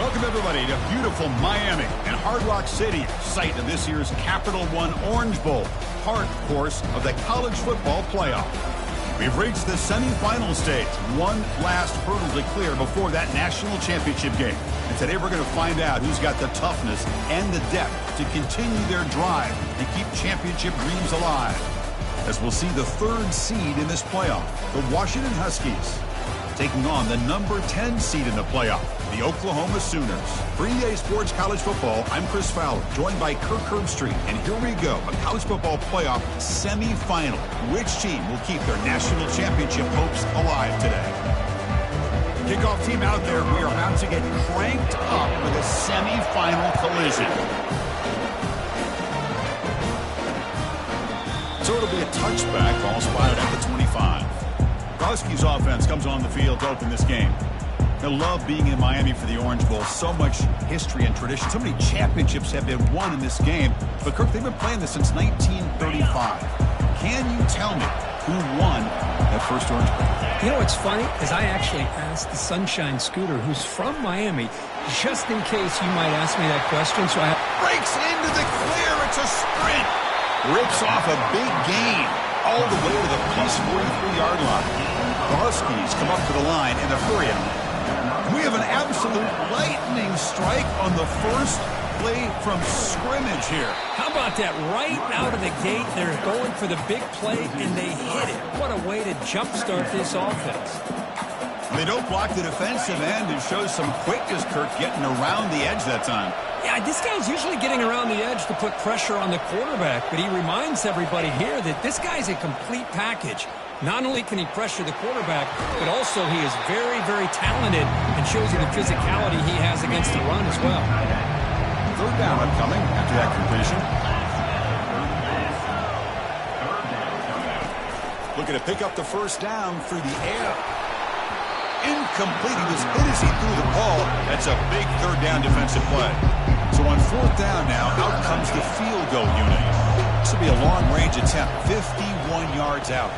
Welcome, everybody, to beautiful Miami and Hard Rock City, site of this year's Capital One Orange Bowl, part, of course, of the college football playoff. We've reached the semifinal stage, one last hurdle to clear before that national championship game. And today we're going to find out who's got the toughness and the depth to continue their drive and keep championship dreams alive. As we'll see the third seed in this playoff, the Washington Huskies, taking on the number 10 seed in the playoff, the Oklahoma Sooners. For EA Sports College Football, I'm Chris Fowler, joined by Kirk Herbstreit. And here we go, a college football playoff semifinal. Which team will keep their national championship hopes alive today? Kickoff team out there. We are about to get cranked up with a semifinal collision. So it'll be a touchback, ball spotted at the 25. The Huskies offense comes on the field to open this game. They'll love being in Miami for the Orange Bowl. So much history and tradition. So many championships have been won in this game. But, Kirk, they've been playing this since 1935. Can you tell me who won that first Orange Bowl? You know what's funny is I actually asked the Sunshine Scooter, who's from Miami, just in case you might ask me that question. So I breaks into the clear. It's a sprint. Rips off a big gain all the way to the plus 43-yard line. The Huskies come up to the line in a hurry. We have an absolute lightning strike on the first play from scrimmage here. How about that? Right out of the gate, they're going for the big play, and they hit it. What a way to jumpstart this offense. They don't block the defensive end and shows some quickness, Kirk, getting around the edge that time. Yeah, this guy's usually getting around the edge to put pressure on the quarterback, but he reminds everybody here that this guy's a complete package. Not only can he pressure the quarterback, but also he is very, very talented and shows you the physicality he has against the run as well. Third down upcoming after that completion. Looking to pick up the first down through the air. Incomplete. He was hit as he threw the ball. That's a big third down defensive play. So on fourth down now, out comes the field goal unit. This will be a long-range attempt, 51 yards out.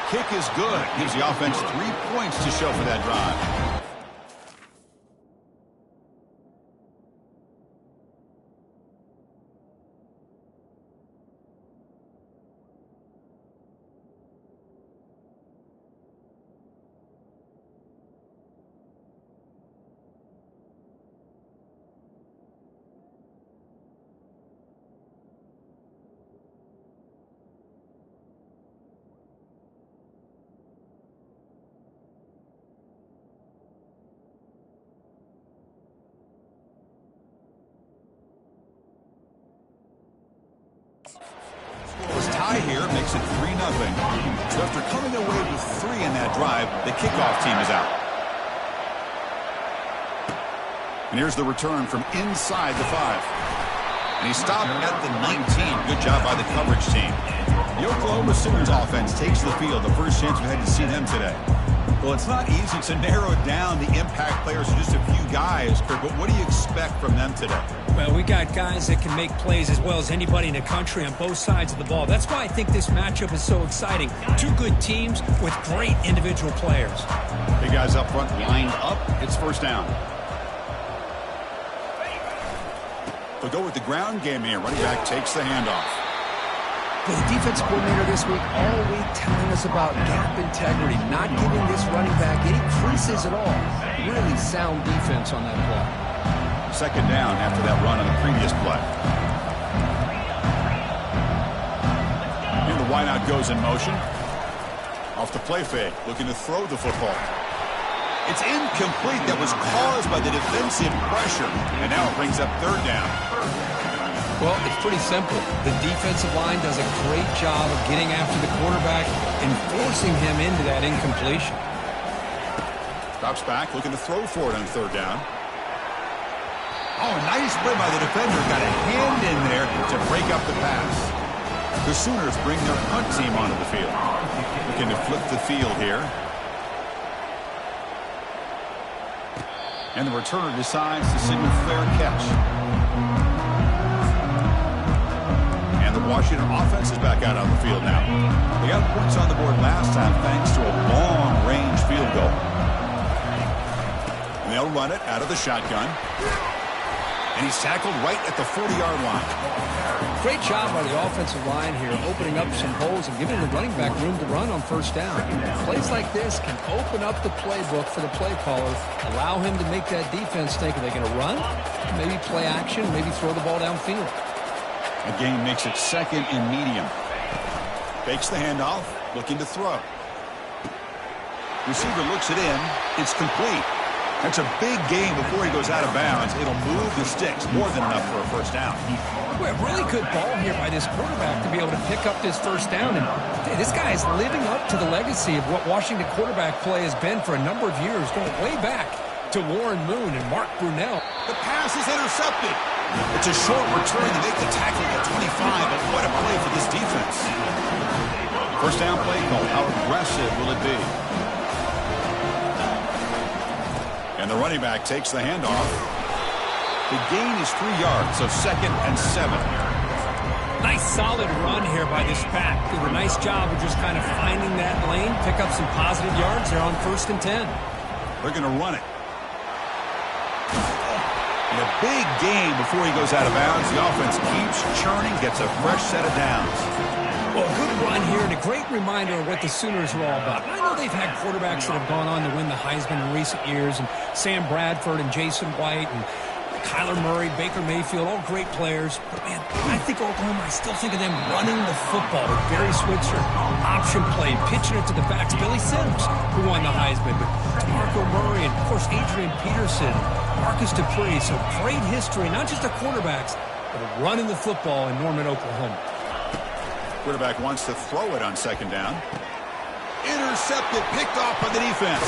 Kick is good. Gives the offense 3 points to show for that drive. This tie here makes it 3-0. So after coming away with 3 in that drive, the kickoff team is out. And here's the return from inside the 5. And he stopped at the 19. Good job by the coverage team. The Oklahoma Sooners offense takes the field. The first chance we had to see them today. Well, it's not easy to narrow down the impact players to just a few guys, Kirk, but what do you expect from them today? Well, we got guys that can make plays as well as anybody in the country on both sides of the ball. That's why I think this matchup is so exciting. Two good teams with great individual players. Big guys up front lined up. It's first down. They'll go with the ground game here. Running back takes the handoff. Well, the defense coordinator this week all week telling us about gap integrity, not giving this running back any creases at all. Really sound defense on that play. Second down after that run on the previous play. And the wideout goes in motion. Off the play fake, looking to throw the football. It's incomplete. That was caused by the defensive pressure. And now it brings up third down. Well, it's pretty simple. The defensive line does a great job of getting after the quarterback and forcing him into that incompletion. Drops back, looking to throw for it on third down. Oh, nice play by the defender. Got a hand in there to break up the pass. The Sooners bring their punt team onto the field. Looking to flip the field here. And the returner decides to signal fair catch. And the Washington offense is back out on the field now. They got points on the board last time thanks to a long-range field goal. And they'll They'll run it out of the shotgun. And he's tackled right at the 40-yard line. Great job by the offensive line here, opening up some holes and giving the running back room to run on first down. Plays like this can open up the playbook for the play caller, allow him to make that defense think, are they going to run? Maybe play action, maybe throw the ball downfield. The game makes it second and medium. Fakes the handoff, looking to throw. Receiver looks it in. It's complete. That's a big gain before he goes out of bounds. It'll move the sticks, more than enough for a first down. Well, really good ball here by this quarterback to be able to pick up this first down. And this guy is living up to the legacy of what Washington quarterback play has been for a number of years, going way back to Warren Moon and Mark Brunell. The pass is intercepted. It's a short return to make the tackle at 25, but what a play for this defense. First down play call. How aggressive will it be? And the running back takes the handoff. The gain is 3 yards, so second and 7. Nice solid run here by this back. Did a nice job of just kind of finding that lane, pick up some positive yards there on first and 10. They're going to run it. And a big gain before he goes out of bounds. The offense keeps churning, gets a fresh set of downs. Well, a good run here and a great reminder of what the Sooners are all about. I know they've had quarterbacks that have gone on to win the Heisman in recent years, and Sam Bradford and Jason White and Kyler Murray, Baker Mayfield, all great players. But, man, I think Oklahoma, I still think of them running the football with Barry Switzer, option play, pitching it to the backs. Billy Sims, who won the Heisman, but DeMarco Murray and, of course, Adrian Peterson, Marcus Dupree. So great history, not just the quarterbacks, but running the football in Norman, Oklahoma. Quarterback wants to throw it on second down. Intercepted, picked off by the defense.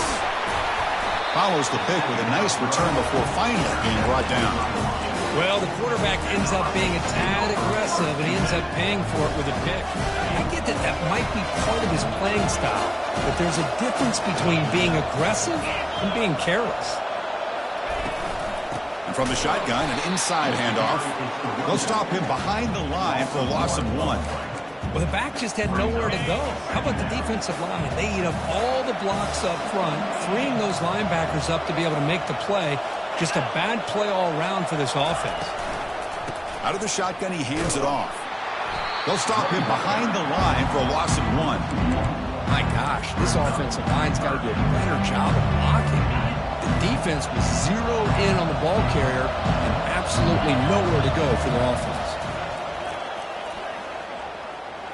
Follows the pick with a nice return before finally being brought down. Well, the quarterback ends up being a tad aggressive, and he ends up paying for it with a pick. I get that that might be part of his playing style, but there's a difference between being aggressive and being careless. And from the shotgun, an inside handoff. They'll stop him behind the line for a loss of 1. Well, the back just had nowhere to go. How about the defensive line? They eat up all the blocks up front, freeing those linebackers up to be able to make the play. Just a bad play all around for this offense. Out of the shotgun, he hands it off. They'll stop him behind the line for a loss of 1. My gosh, this offensive line's got to do a better job of blocking. The defense was zeroed in on the ball carrier and absolutely nowhere to go for the offense.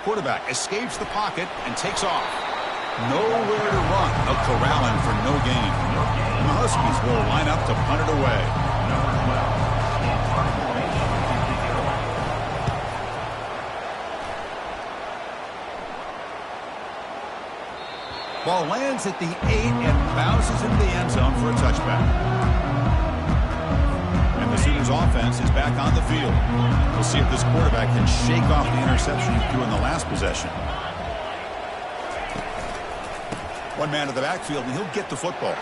Quarterback escapes the pocket and takes off. Nowhere to run. A corralling for no gain. And the Huskies will line up to punt it away. Ball lands at the 8 and bounces into the end zone for a touchback. And the Sooners offense is back on the field. We'll see if this quarterback can shake off the interception he threw in the last possession. One man to the backfield, and he'll get the football.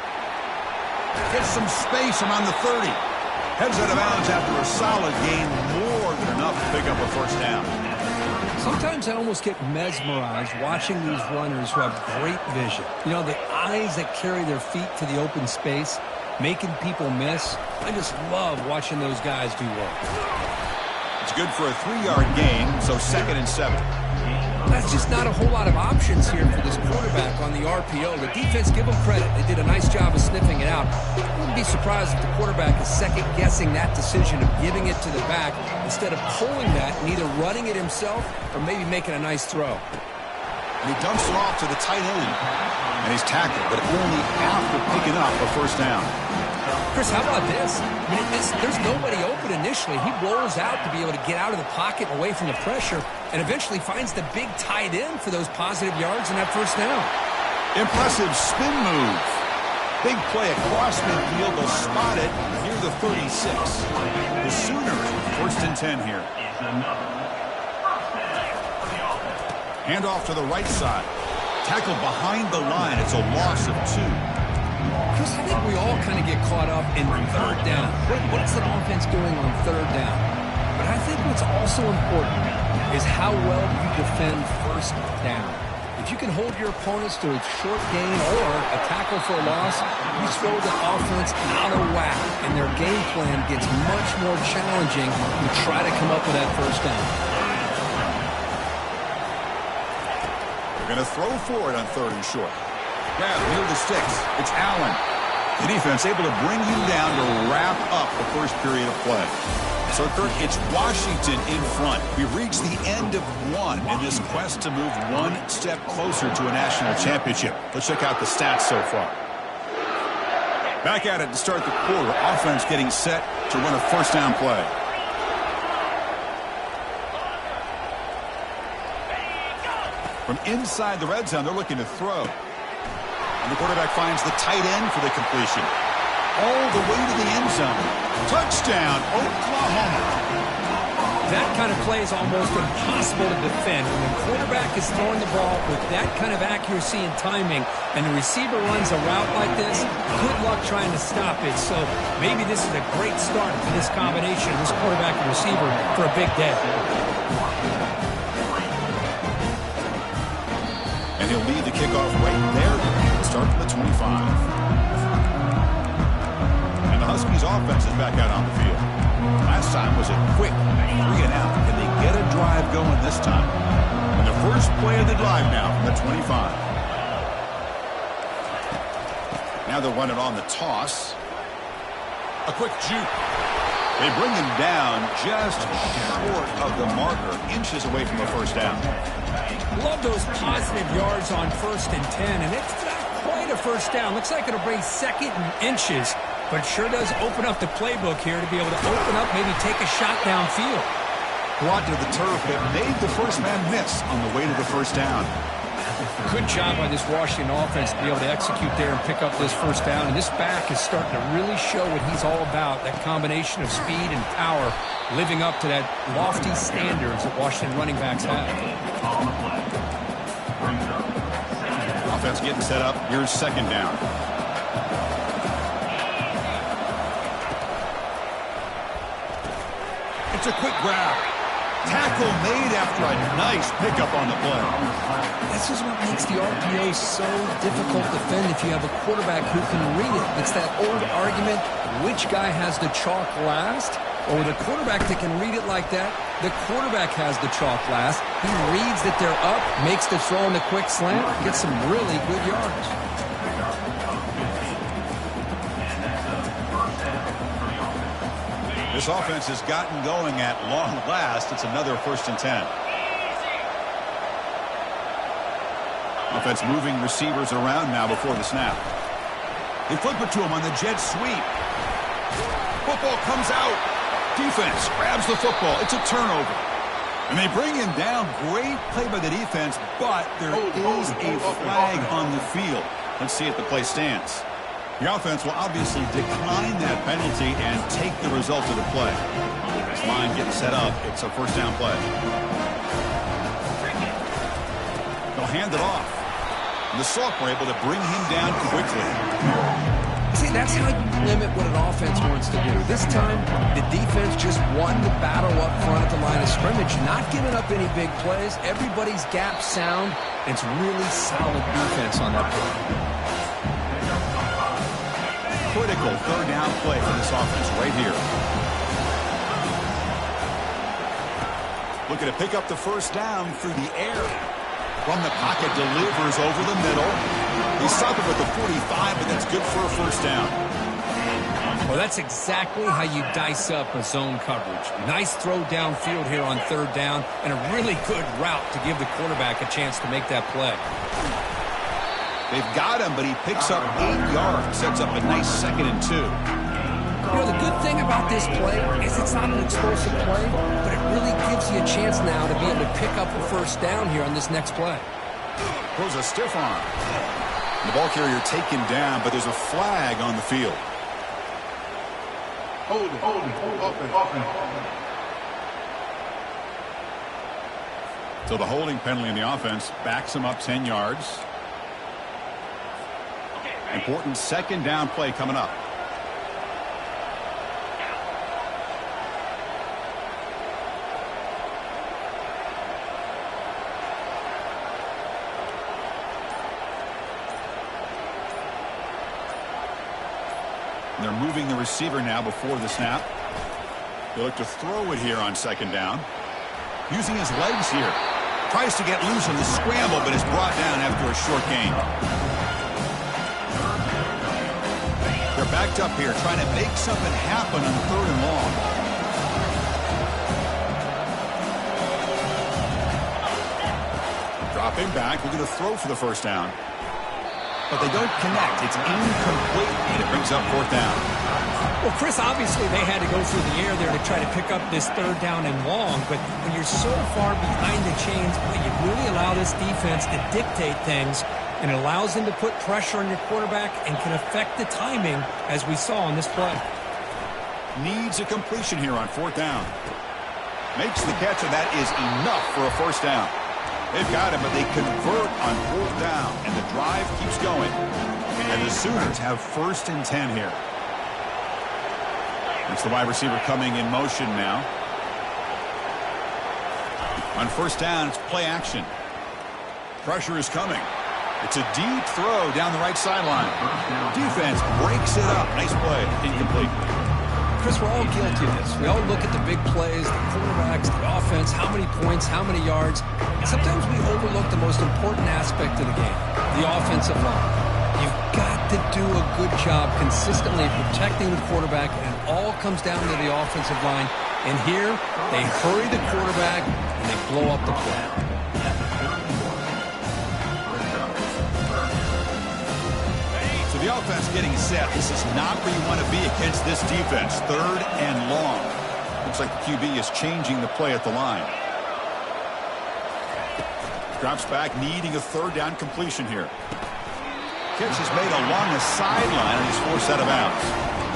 Gets some space around the 30. Heads out of bounds after a solid gain, more than enough to pick up a first down. Sometimes I almost get mesmerized watching these runners who have great vision. You know, the eyes that carry their feet to the open space, making people miss. I just love watching those guys do work. It's good for a 3-yard gain, so second and 7. That's just not a whole lot of options here for this quarterback on the RPO. The defense, give them credit. They did a nice job of sniffing it out. I wouldn't be surprised if the quarterback is second-guessing that decision of giving it to the back instead of pulling that and either running it himself or maybe making a nice throw. And he dumps it off to the tight end. And he's tackled, but only after picking up a first down. Chris, how about this? I mean, there's nobody open initially. He rolls out to be able to get out of the pocket and away from the pressure and eventually finds the big tight end for those positive yards in that first down. Impressive spin move. Big play across midfield. They'll spot it near the 36. The Sooners, first and 10 here. Handoff to the right side. Tackled behind the line. It's a loss of 2. Chris, I think we all kind of get caught up in third down. What's the offense doing on third down? But I think what's also important is how well you defend first down. If you can hold your opponents to a short gain or a tackle for a loss, you throw the offense out of whack, and their game plan gets much more challenging to try to come up with that first down. They're going to throw for it on 3rd and short. Grab near the sticks. It's Allen. The defense able to bring him down to wrap up the first period of play. So, Kurt, it's Washington in front. We've reached the end of one in this quest to move one step closer to a national championship. Let's check out the stats so far. Back at it to start the quarter. Offense getting set to run a first down play. From inside the red zone, they're looking to throw. And the quarterback finds the tight end for the completion. All the way to the end zone. Touchdown, Oklahoma. That kind of play is almost impossible to defend. When the quarterback is throwing the ball with that kind of accuracy and timing, and the receiver runs a route like this, good luck trying to stop it. So maybe this is a great start for this combination, this quarterback and receiver, for a big day. And he'll lead the kickoff right there. Start from the 25. And the Huskies offense is back out on the field. Last time was a quick 3 and out. Can they get a drive going this time? And the first play of the drive now from the 25. Now they'll run it on the toss. A quick juke. They bring him down just short of the marker, inches away from a first down. Love those positive yards on 1st and 10, and it's not quite a first down. Looks like it'll bring 2nd and inches, but it sure does open up the playbook here to be able to open up, maybe take a shot downfield. Brought to the turf, but made the first man miss on the way to the first down. Good job by this Washington offense to be able to execute there and pick up this first down. And this back is starting to really show what he's all about, that combination of speed and power, living up to that lofty standards that Washington running backs have. Offense getting set up. Here's 2nd down. It's a quick grab. Tackle made after a nice pickup on the play. This is what makes the RPO so difficult to defend if you have a quarterback who can read it. It's that old argument, which guy has the chalk last? Or with a quarterback that can read it like that, the quarterback has the chalk last. He reads that they're up, makes the throw in the quick slant, gets some really good yards. This offense has gotten going at long last. It's another 1st and 10. Offense moving receivers around now before the snap. They flip it to him on the jet sweep. Football comes out. Defense grabs the football. It's a turnover. And they bring him down. Great play by the defense, but there is a flag on the field. Let's see if the play stands. The offense will obviously decline that penalty and take the result of the play. This line getting set up. It's a first down play. They'll hand it off. And the Salk were able to bring him down quickly. See, that's how you limit what an offense wants to do. This time, the defense just won the battle up front at the line of scrimmage, not giving up any big plays. Everybody's gap sound. It's really solid defense on that play. Critical 3rd down play for this offense right here. Looking to pick up the first down through the air. From the pocket, delivers over the middle. They stop it with the 45, but that's good for a first down. Well, that's exactly how you dice up a zone coverage. Nice throw downfield here on 3rd down, and a really good route to give the quarterback a chance to make that play. They've got him, but he picks up 8 yards, sets up a nice 2nd and 2. You know, the good thing about this play is it's not an explosive play, but it really gives you a chance now to be able to pick up a first down here on this next play. Throws a stiff arm. The ball carrier taken down, but there's a flag on the field. Hold it. So the holding penalty in the offense backs him up 10 yards. Important 2nd down play coming up. And they're moving the receiver now before the snap. They look to throw it here on second down. Using his legs here. Tries to get loose in the scramble, but is brought down after a short gain. They're backed up here, trying to make something happen on 3rd and long. Dropping back, looking to throw for the first down. But they don't connect. It's incomplete, and it brings up 4th down. Well, Chris, obviously they had to go through the air there to try to pick up this 3rd down and long, but when you're so far behind the chains, you really allow this defense to dictate things, and it allows them to put pressure on your quarterback and can affect the timing, as we saw on this play. Needs a completion here on 4th down. Makes the catch, and that is enough for a first down. They've got him, but they convert on 4th down, and the drive keeps going. And the Sooners have 1st and 10 here. It's the wide receiver coming in motion now. On 1st down, it's play action. Pressure is coming. It's a deep throw down the right sideline. Defense breaks it up. Nice play. Incomplete. Chris, we're all guilty of this. We all look at the big plays, the quarterbacks, the offense, how many points, how many yards. And sometimes we overlook the most important aspect of the game, the offensive line. You've got to do a good job consistently protecting the quarterback, and it all comes down to the offensive line. And here, they hurry the quarterback, and they blow up the play. So the offense getting set. This is not where you want to be against this defense. 3rd and long. Looks like the QB is changing the play at the line. Drops back, needing a 3rd down completion here. Catch is made along the sideline, and he's forced out of bounds.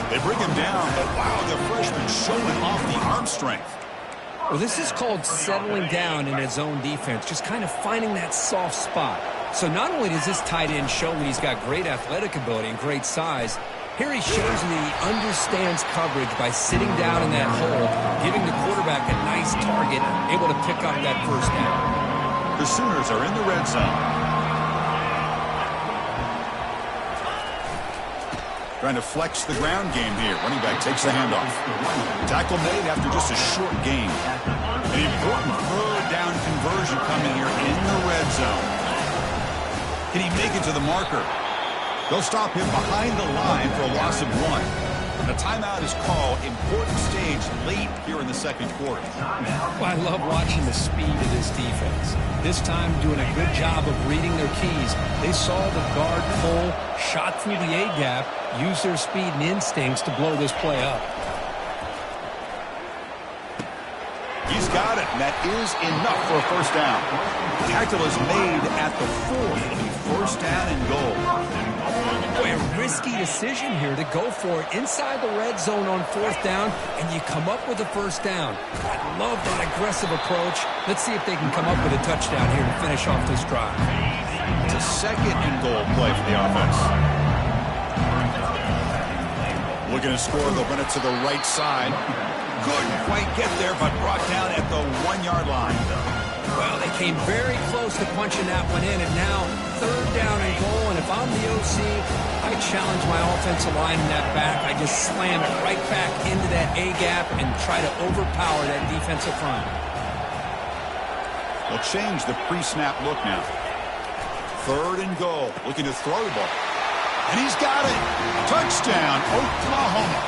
They bring him down, but wow, the freshman showing off the arm strength. Well, this is called settling down in his own defense, just kind of finding that soft spot. So not only does this tight end show that he's got great athletic ability and great size, here he shows that he understands coverage by sitting down in that hole, giving the quarterback a nice target, able to pick up that first down. The Sooners are in the red zone. Trying to flex the ground game here. Running back takes the handoff. Tackle made after just a short gain. An important 3rd down conversion coming here in the red zone. Can he make it to the marker? They'll stop him behind the line for a loss of 1. And a timeout is called. Important stage late here in the 2nd quarter. Well, I love watching the speed of this defense. This time doing a good job of reading their keys. They saw the guard pull, shot through the A-gap, used their speed and instincts to blow this play up. He's got it, and that is enough for a first down. The tackle is made at the 4. It'll be 1st down and goal. Boy, a risky decision here to go for it inside the red zone on 4th down, and you come up with a first down. I love that aggressive approach. Let's see if they can come up with a touchdown here to finish off this drive. It's a 2nd and goal play for the offense. Looking to score, they'll run it to the right side. Couldn't quite get there, but brought down at the 1-yard line. Well, they came very close to punching that one in, and now 3rd down and goal. And if I'm the OC, I challenge my offensive line in that back. I just slam it right back into that A-gap and try to overpower that defensive front. They'll change the pre-snap look now. 3rd and goal, looking to throw the ball. And he's got it. Touchdown, Oklahoma.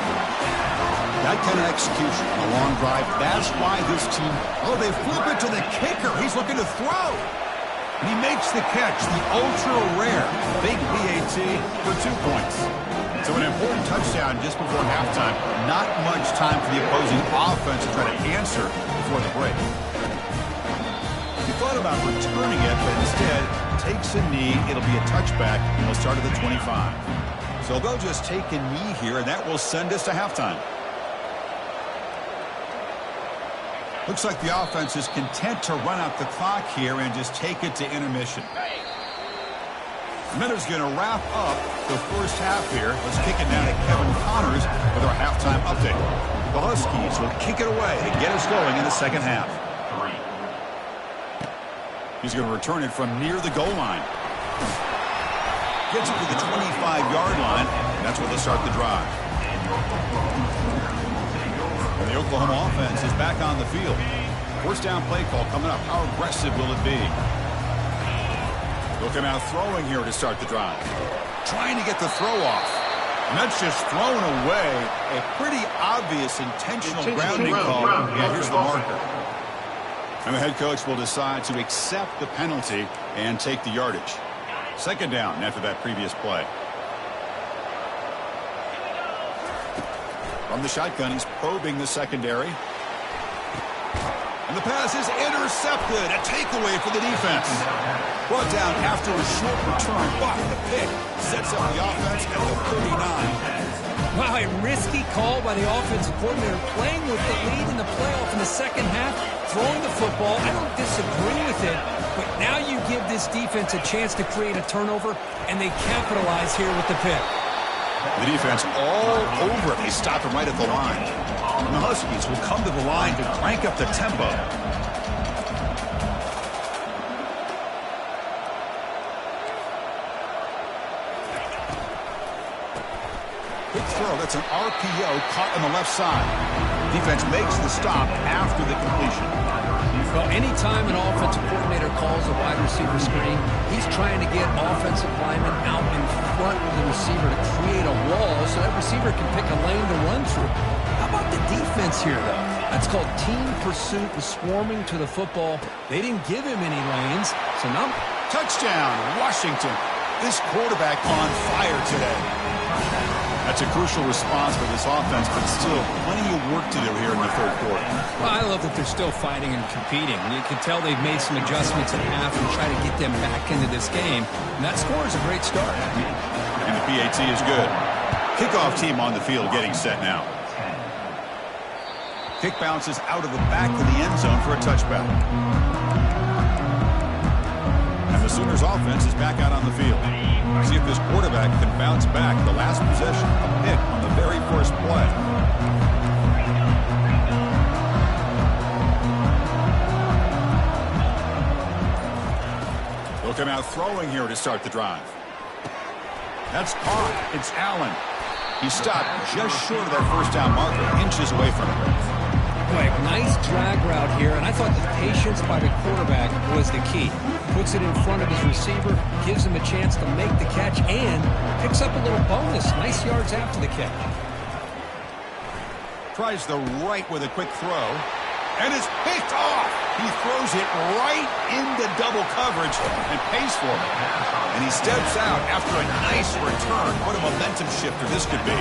That kind of execution, a long drive. That's why this team, they flip it to the kicker. He's looking to throw. And he makes the catch, the ultra-rare big PAT for 2 points. So an important touchdown just before halftime. Not much time for the opposing offense to try to answer before the break. He thought about returning it, but instead takes a knee. It'll be a touchback. He'll start at the 25. So they'll just take a knee here, and that will send us to halftime. Looks like the offense is content to run out the clock here and just take it to intermission. Miller's going to wrap up the first half here. Let's kick it down to Kevin Connors with our halftime update. The Huskies will kick it away to get us going in the second half. He's going to return it from near the goal line. Gets it to the 25-yard line, and that's where they'll start the drive. And the Oklahoma offense is back on the field. First down play call coming up. How aggressive will it be? Looking out throwing here to start the drive. Trying to get the throw off. And that's just thrown away. A pretty obvious intentional grounding call. Yeah, here's the marker. And the head coach will decide to accept the penalty and take the yardage. Second down after that previous play. From the shotgun, he's probing the secondary. And the pass is intercepted. A takeaway for the defense. Brought down after a short return, but the pick sets up the offense at the 39. Wow, a risky call by the offensive coordinator, playing with the lead in the playoff in the second half, throwing the football. I don't disagree with it, but now you give this defense a chance to create a turnover, and they capitalize here with the pick. The defense all over it. They stop him right at the line. And the Huskies will come to the line to crank up the tempo. Quick throw. That's an RPO caught on the left side. Defense makes the stop after the completion. Well, anytime an offensive coordinator calls a wide receiver screen, he's trying to get offensive linemen out in front of the receiver to create a wall so that receiver can pick a lane to run through. How about the defense here, though? That's called team pursuit and swarming to the football. They didn't give him any lanes, so now... Touchdown, Washington. This quarterback on fire today. That's a crucial response for this offense, but still plenty of work to do here in the third quarter. Well, I love that they're still fighting and competing. You can tell they've made some adjustments at half and try to get them back into this game. And that score is a great start. And the PAT is good. Kickoff team on the field getting set now. Kick bounces out of the back of the end zone for a touchback. And the Sooners offense is back out on the field. See if this quarterback can bounce back. The last possession, a pick on the very first play. They'll come out throwing here to start the drive. That's caught. It's Allen. He stopped just short of that first down marker, inches away from it. Boy, nice drag route here, and I thought the patience by the quarterback was the key. Puts it in front of his receiver, gives him a chance to make the catch, and picks up a little bonus. Nice yards after the catch. Tries the right with a quick throw, and it's picked off. He throws it right into double coverage and pays for it. And he steps out after a nice return. What a momentum shifter this could be.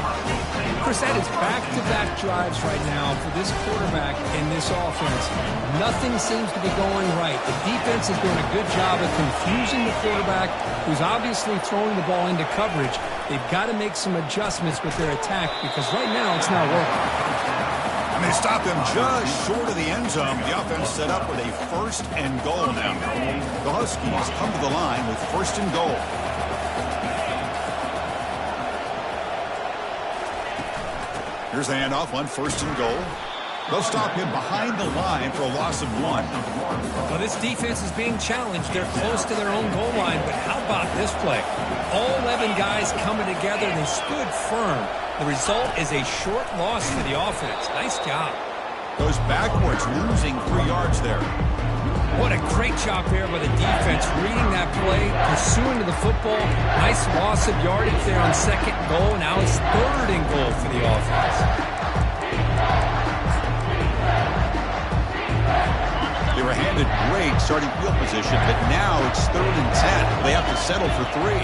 Chris, that is back-to-back drives right now for this quarterback in this offense. Nothing seems to be going right. The defense is doing a good job of confusing the quarterback, who's obviously throwing the ball into coverage. They've got to make some adjustments with their attack because right now it's not working. And they stop him just short of the end zone. The offense set up with a first and goal now. The Huskies come to the line with first and goal. Here's the handoff on first and goal. They'll stop him behind the line for a loss of 1. Well, this defense is being challenged. They're close to their own goal line, but how about this play? All 11 guys coming together, and they stood firm. The result is a short loss for the offense. Nice job. Goes backwards, losing 3 yards there. What a great job there by the defense, reading that play, pursuing to the football. Nice loss of yardage there on second goal. Now it's third and goal for the offense. They were handed great starting field position, but now it's 3rd and 10. They have to settle for 3.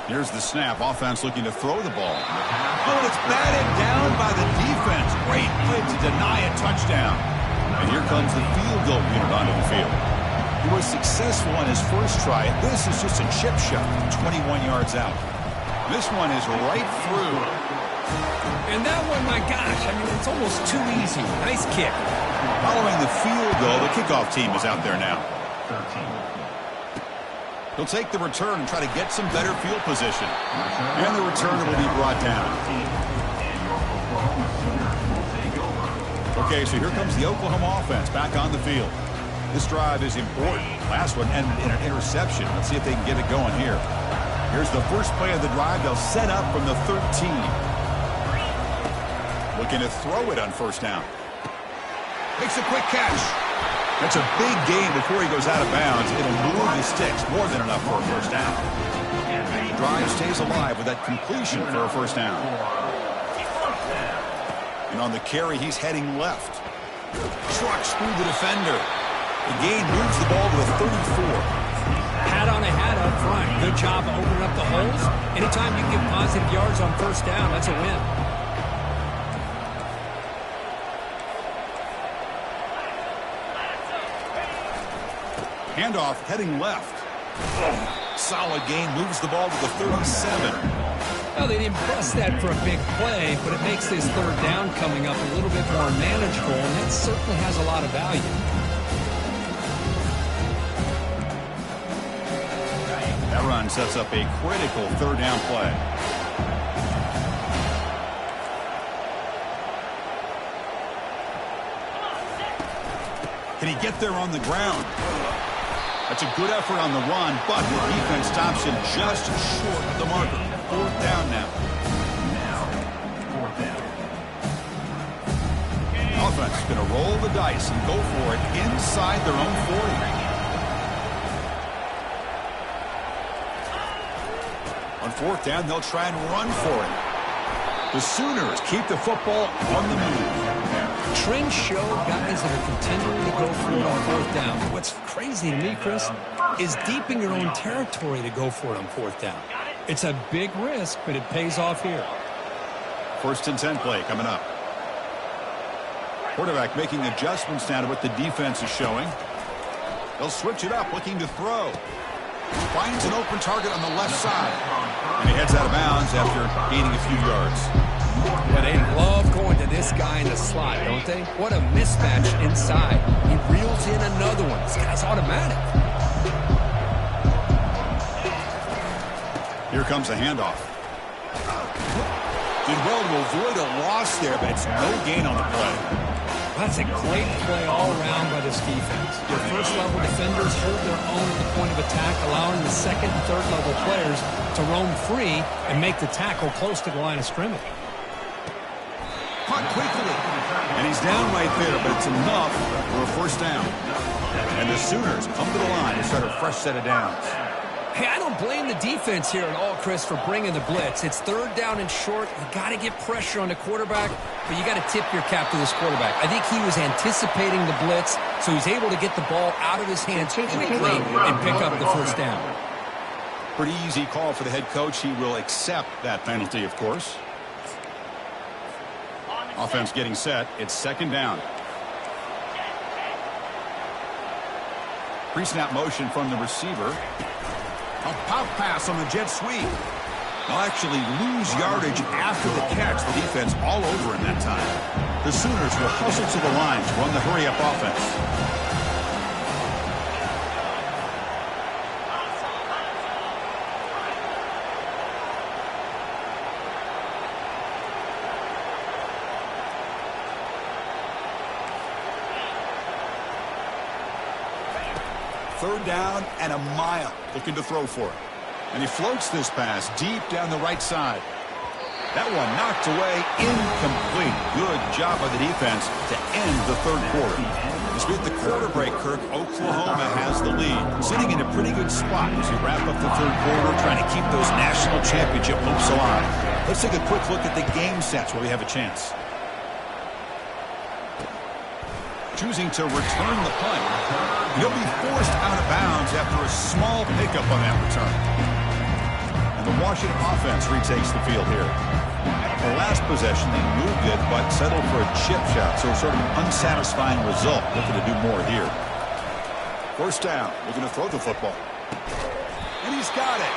Here's the snap. Offense looking to throw the ball. Oh, it's batted down by the defense. Great play to deny a touchdown. And here comes the field goal unit onto the field. He was successful on his first try. This is just a chip shot from 21 yards out. This one is right through. And that one, my gosh, I mean, it's almost too easy. Nice kick. Following the field goal, the kickoff team is out there now. He'll take the return and try to get some better field position. And the returner will be brought down. Okay, so here comes the Oklahoma offense back on the field. This drive is important. Last one ended in an interception. Let's see if they can get it going here. Here's the first play of the drive. They'll set up from the 13. Looking to throw it on first down. Makes a quick catch. That's a big gain before he goes out of bounds. It'll move the sticks, more than enough for a first down. The drive stays alive with that completion for a first down. And on the carry, he's heading left. Trucks through the defender. The gain moves the ball to the 34. Hat on a hat up front. Good job opening up the holes. Anytime you get positive yards on first down, that's a win. Handoff heading left. Solid gain moves the ball to the 37. Well, they didn't bust that for a big play, but it makes this third down coming up a little bit more manageable, and that certainly has a lot of value. That run sets up a critical third down play. Can he get there on the ground? That's a good effort on the run, but the defense stops him just short of the marker. Fourth down now. Offense is going to roll the dice and go for it inside their own 40. On fourth down, they'll try and run for it. The Sooners keep the football on the move. Trends show guys that are continuing to go for it on fourth down. What's crazy to me, Chris, is deep in your own territory to go for it on fourth down. It's a big risk, but it pays off here. First and 10 play coming up. Quarterback making adjustments now to what the defense is showing. They'll switch it up, looking to throw. Finds an open target on the left side. And he heads out of bounds after gaining a few yards. Yeah, they love going to this guy in the slot, don't they? What a mismatch inside. He reels in another one. This guy's automatic. Here comes a handoff. Did well to avoid a loss there, but it's no gain on the play. That's a great play all around by this defense. Your first-level defenders hold their own at the point of attack, allowing the second and third-level players to roam free and make the tackle close to the line of scrimmage. Caught quickly. And he's down right there, but it's enough for a first down. And the Sooners come to the line to start a fresh set of downs. Hey, I don't blame the defense here at all, Chris, for bringing the blitz. It's third down and short. You got to get pressure on the quarterback, but you got to tip your cap to this quarterback. I think he was anticipating the blitz, so he's able to get the ball out of his hands quickly and pick up the first down. Pretty easy call for the head coach. He will accept that penalty, of course. Offense getting set. It's second down. Pre-snap motion from the receiver. A pop pass on the jet sweep. They'll actually lose yardage after the catch. The defense all over in that time. The Sooners will hustle to the line to run the hurry-up offense. Third down and a mile, looking to throw for it. And he floats this pass deep down the right side. That one knocked away, incomplete. Good job by the defense to end the third quarter. Despite the quarter break, Kirk, Oklahoma has the lead, sitting in a pretty good spot as we wrap up the third quarter, trying to keep those national championship hopes alive. Let's take a quick look at the game sets where we have a chance. Choosing to return the punt. He'll be forced out of bounds after a small pickup on that return. And the Washington offense retakes the field here. The last possession, they moved it, but settled for a chip shot, so sort of an unsatisfying result. Looking to do more here. First down, looking to throw the football. And he's got it.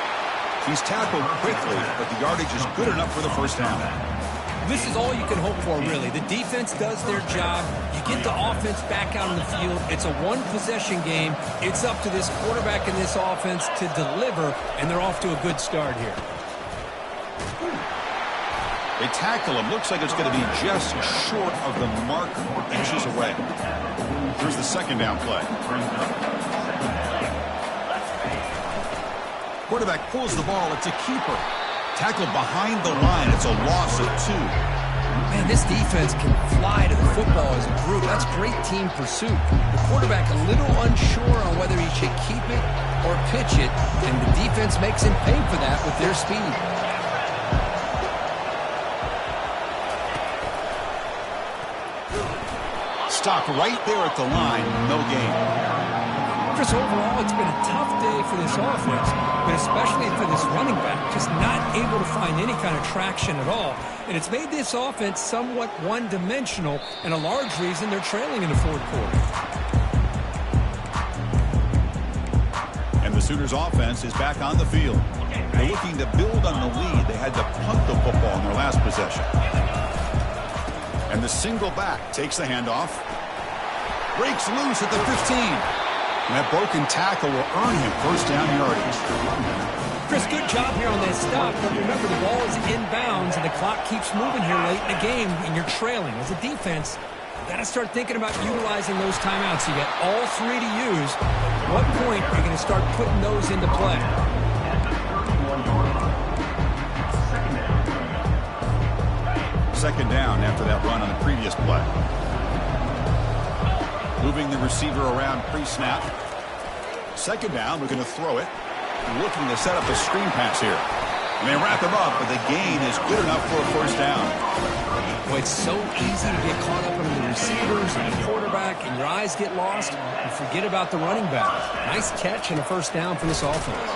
He's tackled quickly, but the yardage is good enough for the first down. This is all you can hope for, really. The defense does their job. You get the offense back out on the field. It's a one-possession game. It's up to this quarterback and this offense to deliver, and they're off to a good start here. They tackle him. Looks like it's going to be just short of the marker, inches away. Here's the second down play. Quarterback pulls the ball. It's a keeper. Tackled behind the line. It's a loss of 2. Man, this defense can fly to the football as a group. That's great team pursuit. The quarterback a little unsure on whether he should keep it or pitch it, and the defense makes him pay for that with their speed. Stopped right there at the line. No gain. Chris, overall, it's been a tough day for this offense, but especially for this running back, just not able to find any kind of traction at all. And it's made this offense somewhat one-dimensional, and a large reason they're trailing in the fourth quarter. And the Sooners offense is back on the field. They're looking to build on the lead. They had to punt the football in their last possession. And the single back takes the handoff. Breaks loose at the 15. And that broken tackle will earn him first down yardage. Chris, good job here on that stop, but remember the ball is inbounds and the clock keeps moving here late in the game and you're trailing. As a defense, you got to start thinking about utilizing those timeouts. You got all 3 to use. At what point are you going to start putting those into play? Second down after that run on the previous play. Moving the receiver around pre-snap. Second down, we're going to throw it. Looking to set up a screen pass here. And they wrap him up, but the gain is good enough for a first down. Boy, it's so easy to get caught up in the receivers and the quarterback, and your eyes get lost, and forget about the running back. Nice catch and a first down for this offense.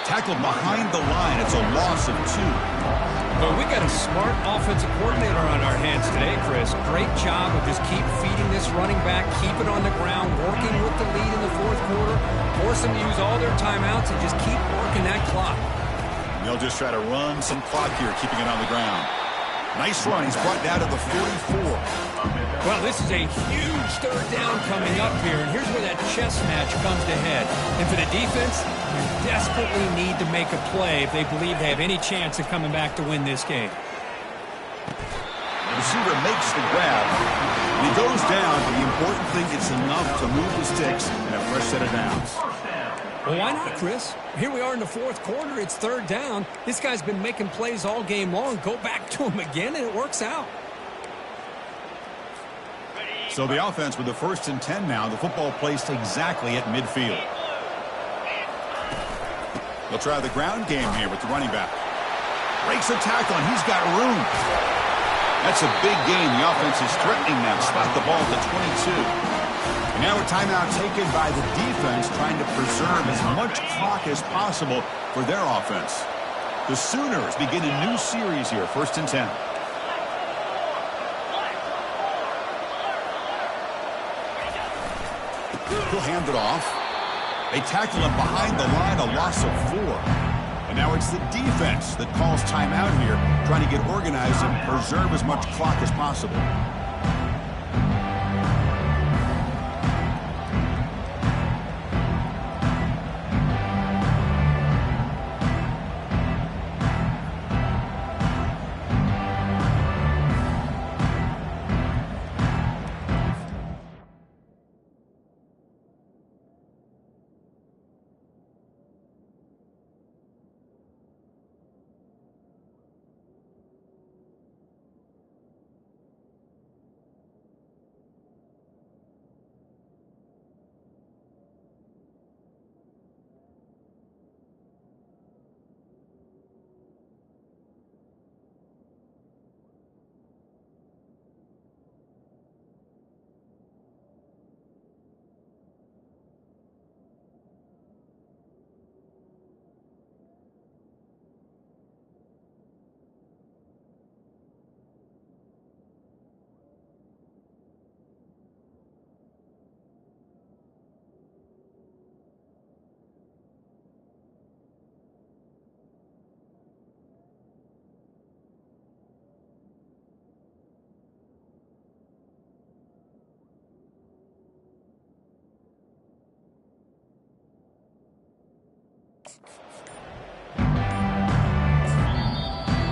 Tackled behind the line. It's a loss of 2. Well, we got a smart offensive coordinator on our hands today, Chris. Great job of just keep feeding this running back, keep it on the ground, working with the lead in the fourth quarter, force them to use all their timeouts, and just keep working that clock. They'll just try to run some clock here, keeping it on the ground. Nice run. He's brought down to the 44. Well, this is a huge third down coming up here, and here's where that chess match comes to head. And for the defense, they desperately need to make a play if they believe they have any chance of coming back to win this game. The receiver makes the grab, and he goes down, but the important thing, it's enough to move the sticks and a fresh set of downs. Well, why not, Chris? Here we are in the fourth quarter. It's third down. This guy's been making plays all game long. Go back to him again, and it works out. So the offense with the 1st and 10 now. The football placed exactly at midfield. They'll try the ground game here with the running back. Breaks a tackle, and he's got room. That's a big gain. The offense is threatening now. Spot the ball to 22. And now a timeout taken by the defense, trying to preserve as much clock as possible for their offense. The Sooners begin a new series here, 1st and 10. He'll hand it off. They tackle him behind the line, a loss of 4. And now it's the defense that calls timeout here, trying to get organized and preserve as much clock as possible.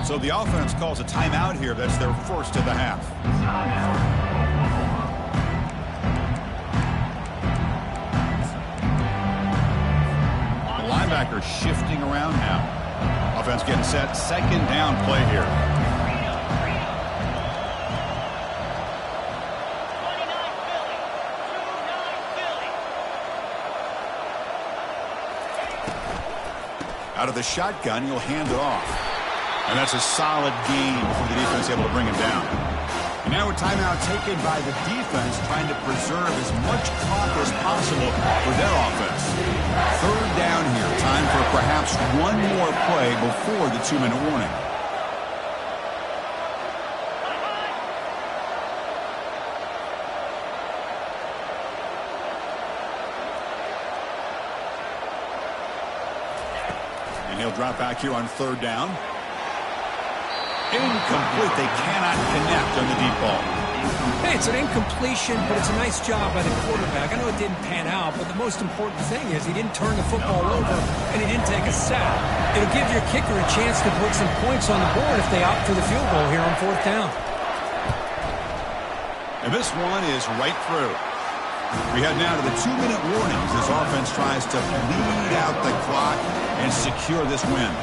So the offense calls a timeout here. That's their first of the half. The linebacker shifting around now. Offense getting set. Second down play here. Out of the shotgun, he'll hand it off. And that's a solid gain for the defense, able to bring him down. And now a timeout taken by the defense, trying to preserve as much clock as possible for their offense. Third down here. Time for perhaps one more play before the 2-minute warning. And he'll drop back here on third down. Incomplete. They cannot connect on the deep ball. Hey, it's an incompletion, but it's a nice job by the quarterback. I know it didn't pan out, but the most important thing is he didn't turn the football over and he didn't take a sack. It'll give your kicker a chance to put some points on the board if they opt for the field goal here on fourth down. And this one is right through. We head now to the 2-minute warnings as offense tries to bleed out the clock and secure this win.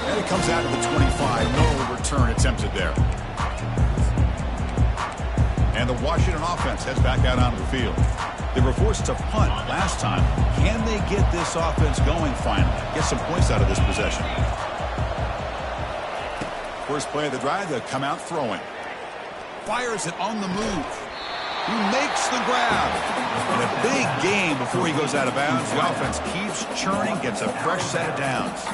And it comes out of the 25. No return attempted there. And the Washington offense heads back out onto the field. They were forced to punt last time. Can they get this offense going finally? Get some points out of this possession. First play of the drive, they'll come out throwing. Fires it on the move. He makes the grab. And a big game before he goes out of bounds. The offense keeps churning, gets a fresh set of downs.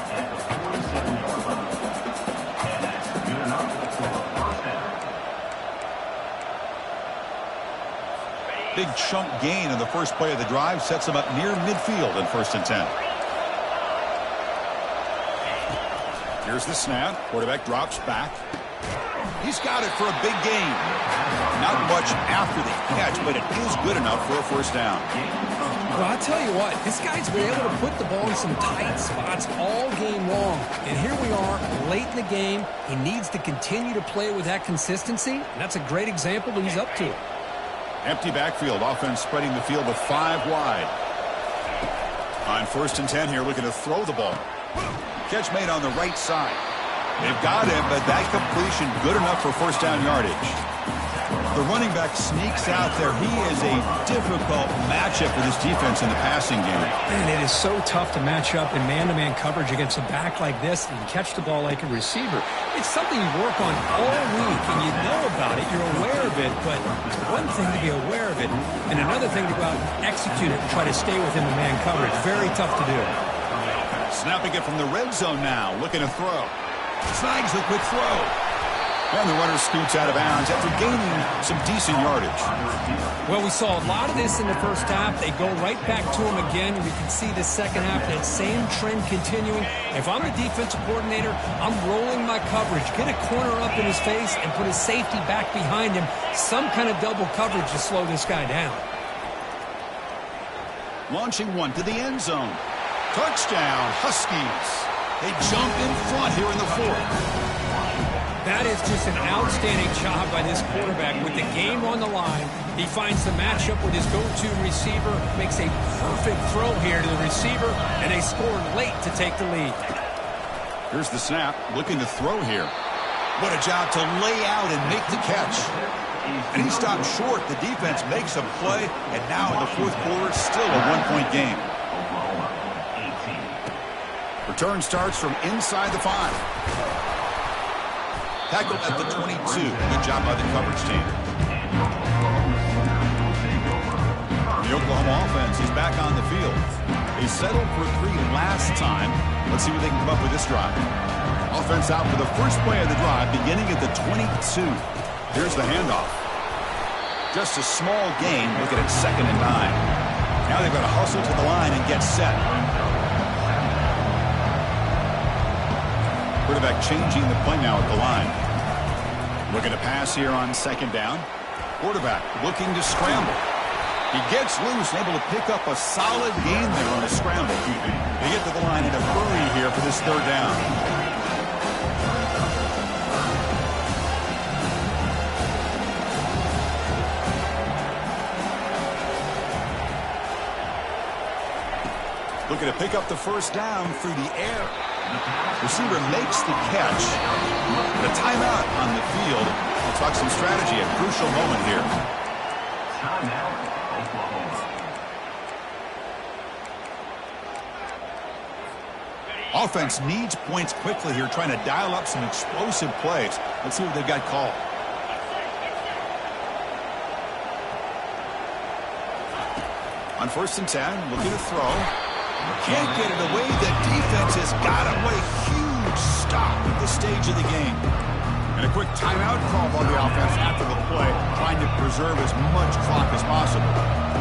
Big chunk gain in the first play of the drive sets him up near midfield in 1st and 10. Here's the snap. Quarterback drops back. He's got it for a big gain. Not much after the catch, but it is good enough for a first down. Well, I'll tell you what, this guy's been able to put the ball in some tight spots all game long. And here we are, late in the game. He needs to continue to play with that consistency. And that's a great example that he's up to. Empty backfield. Offense spreading the field with 5 wide. On 1st and 10 here, looking to throw the ball. Catch made on the right side. They've got him, but that completion good enough for first down yardage. The running back sneaks out there. He is a difficult matchup for this defense in the passing game. Man, it is so tough to match up in man-to-man coverage against a back like this and catch the ball like a receiver. It's something you work on all week, and you know about it. You're aware of it, but it's one thing to be aware of it, and another thing to go out and execute it and try to stay within the man coverage. Very tough to do. Snapping it from the red zone now, looking to throw. Snags the quick throw. And the runner scoots out of bounds after gaining some decent yardage. Well, we saw a lot of this in the first half. They go right back to him again. We can see the second half, that same trend continuing. If I'm the defensive coordinator, I'm rolling my coverage. Get a corner up in his face and put his safety back behind him. Some kind of double coverage to slow this guy down. Launching one to the end zone. Touchdown, Huskies. They jump in front here in the 4th. That is just an outstanding job by this quarterback. With the game on the line, he finds the matchup with his go-to receiver, makes a perfect throw here to the receiver, and they score late to take the lead. Here's the snap, looking to throw here. What a job to lay out and make the catch. And he stopped short. The defense makes a play, and now in the 4th quarter, still a 1-point game. Return starts from inside the 5. Tackled at the 22. Good job by the coverage team. The Oklahoma offense is back on the field. They settled for 3 last time. Let's see what they can come up with this drive. Offense out for the first play of the drive, beginning at the 22. Here's the handoff. Just a small gain, looking at 2nd and 9. Now they've got to hustle to the line and get set. Quarterback changing the play now at the line. Looking to pass here on 2nd down. Quarterback looking to scramble. He gets loose, able to pick up a solid gain there on a scramble. They get to the line in a hurry here for this 3rd down. Looking to pick up the first down through the air. Receiver makes the catch. But a timeout on the field. We'll talk some strategy at a crucial moment here. Timeout, Oklahoma. Offense needs points quickly here, trying to dial up some explosive plays. Let's see what they've got called. On 1st and 10, looking to throw. Can't get it away. The defense has got him. What a huge stop at this stage of the game. And a quick timeout call by the offense after the play, trying to preserve as much clock as possible.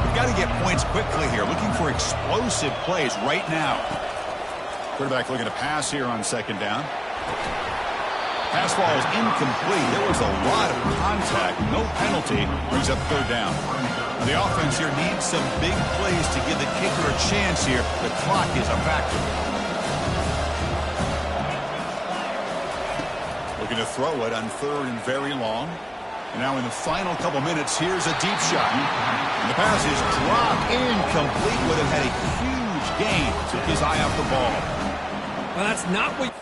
We've got to get points quickly here, looking for explosive plays right now. Quarterback looking to pass here on 2nd down. Pass ball is incomplete. There was a lot of contact. No penalty. Brings up 3rd down. Now the offense here needs some big plays to give the kicker a chance here. The clock is a factor. Looking to throw it on 3rd and very long. And now in the final couple minutes, here's a deep shot. And the pass is dropped incomplete. Would have had a huge gain. Took his eye off the ball. Well, that's not what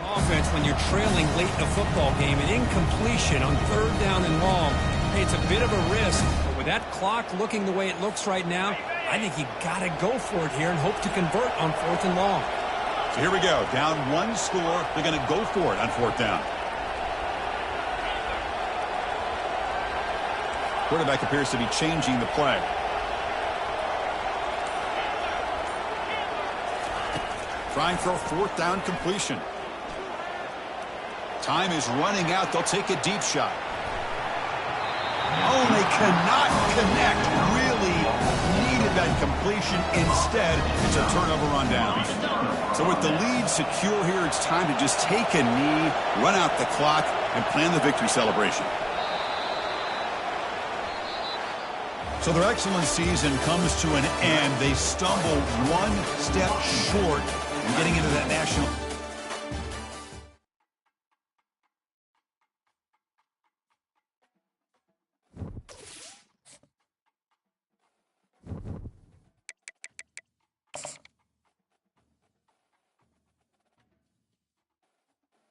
offense when you're trailing late in a football game. An incompletion on 3rd down and long. Hey, it's a bit of a risk, but with that clock looking the way it looks right now, I think you got to go for it here and hope to convert on 4th and long. So here we go. Down 1 score. They're going to go for it on 4th down. Quarterback appears to be changing the play. Trying for a 4th down completion. Time is running out. They'll take a deep shot. Oh, they cannot connect. Really needed that completion. Instead, it's a turnover on downs. So with the lead secure here, it's time to just take a knee, run out the clock, and plan the victory celebration. So their excellent season comes to an end. They stumble one step short in getting into that national